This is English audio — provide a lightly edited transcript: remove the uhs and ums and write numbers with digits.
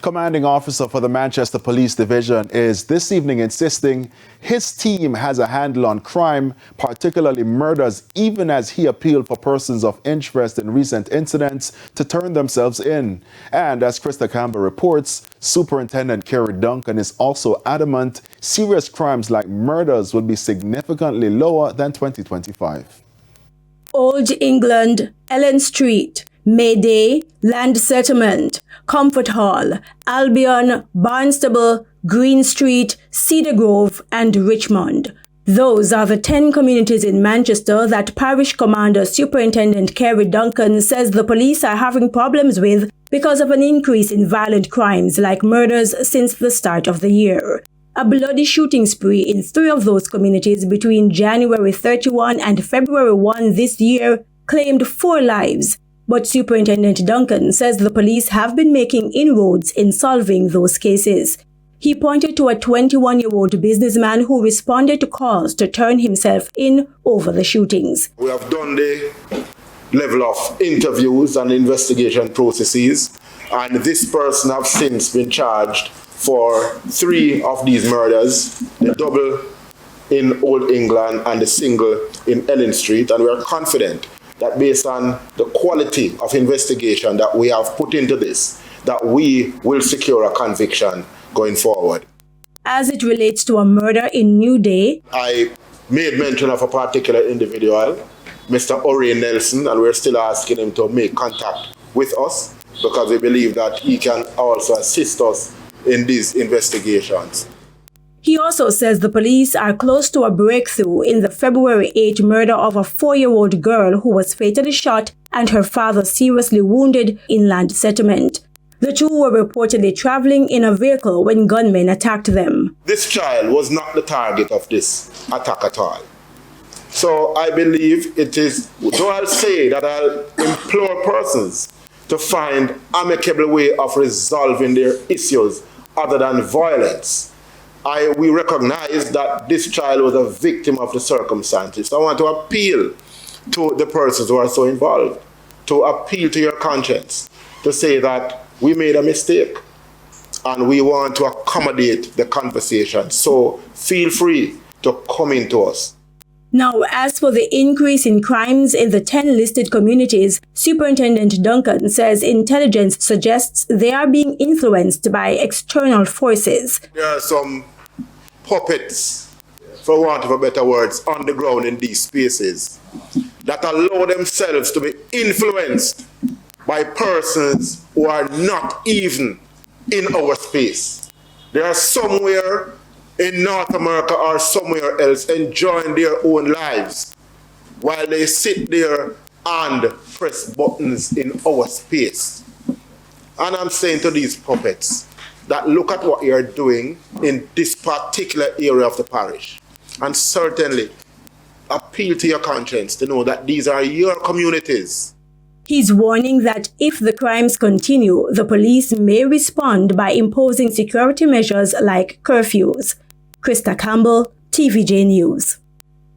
commanding officer for the Manchester Police Division, is this evening insisting his team has a handle on crime, particularly murders, even as he appealed for persons of interest in recent incidents to turn themselves in. And as Krista Campbell reports, Superintendent Kerry Duncan is also adamant serious crimes like murders will be significantly lower than 2025. Old England, Ellen Street, Mayday, Land Settlement, Comfort Hall, Albion, Barnstable, Green Street, Cedar Grove, and Richmond. Those are the 10 communities in Manchester that Parish Commander Superintendent Kerry Duncan says the police are having problems with because of an increase in violent crimes like murders since the start of the year. A bloody shooting spree in 3 of those communities between January 31 and February 1 this year claimed 4 lives. But Superintendent Duncan says the police have been making inroads in solving those cases. He pointed to a 21-year-old businessman who responded to calls to turn himself in over the shootings. We have done the level of interviews and investigation processes, and this person has since been charged for 3 of these murders, the double in Old England and the single in Ellen Street, and we are confident that based on the quality of investigation that we have put into this, that we will secure a conviction going forward. As it relates to a murder in New Day, I made mention of a particular individual, Mr. Ori Nelson, and we're still asking him to make contact with us because we believe that he can also assist us in these investigations. he also says the police are close to a breakthrough in the February 8 murder of a 4-year-old girl who was fatally shot and her father seriously wounded in Land Settlement. The 2 were reportedly traveling in a vehicle when gunmen attacked them. This child was not the target of this attack at all. So I believe it is, though I'll say that I'll implore persons to find amicable way of resolving their issues other than violence. We recognize that this child was a victim of the circumstances. So I want to appeal to the persons who are so involved, to appeal to your conscience, to say that we made a mistake and we want to accommodate the conversation. So feel free to come into us. Now, as for the increase in crimes in the 10 listed communities, Superintendent Duncan says intelligence suggests they are being influenced by external forces. There are some puppets, for want of a better words, on the ground in these spaces that allow themselves to be influenced by persons who are not even in our space. They are somewhere in North America or somewhere else enjoying their own lives while they sit there and press buttons in our space. And I'm saying to these puppets that look at what you're doing in this particular area of the parish, and certainly appeal to your conscience to know that these are your communities. He's warning that if the crimes continue, the police may respond by imposing security measures like curfews. Krista Campbell, TVJ News.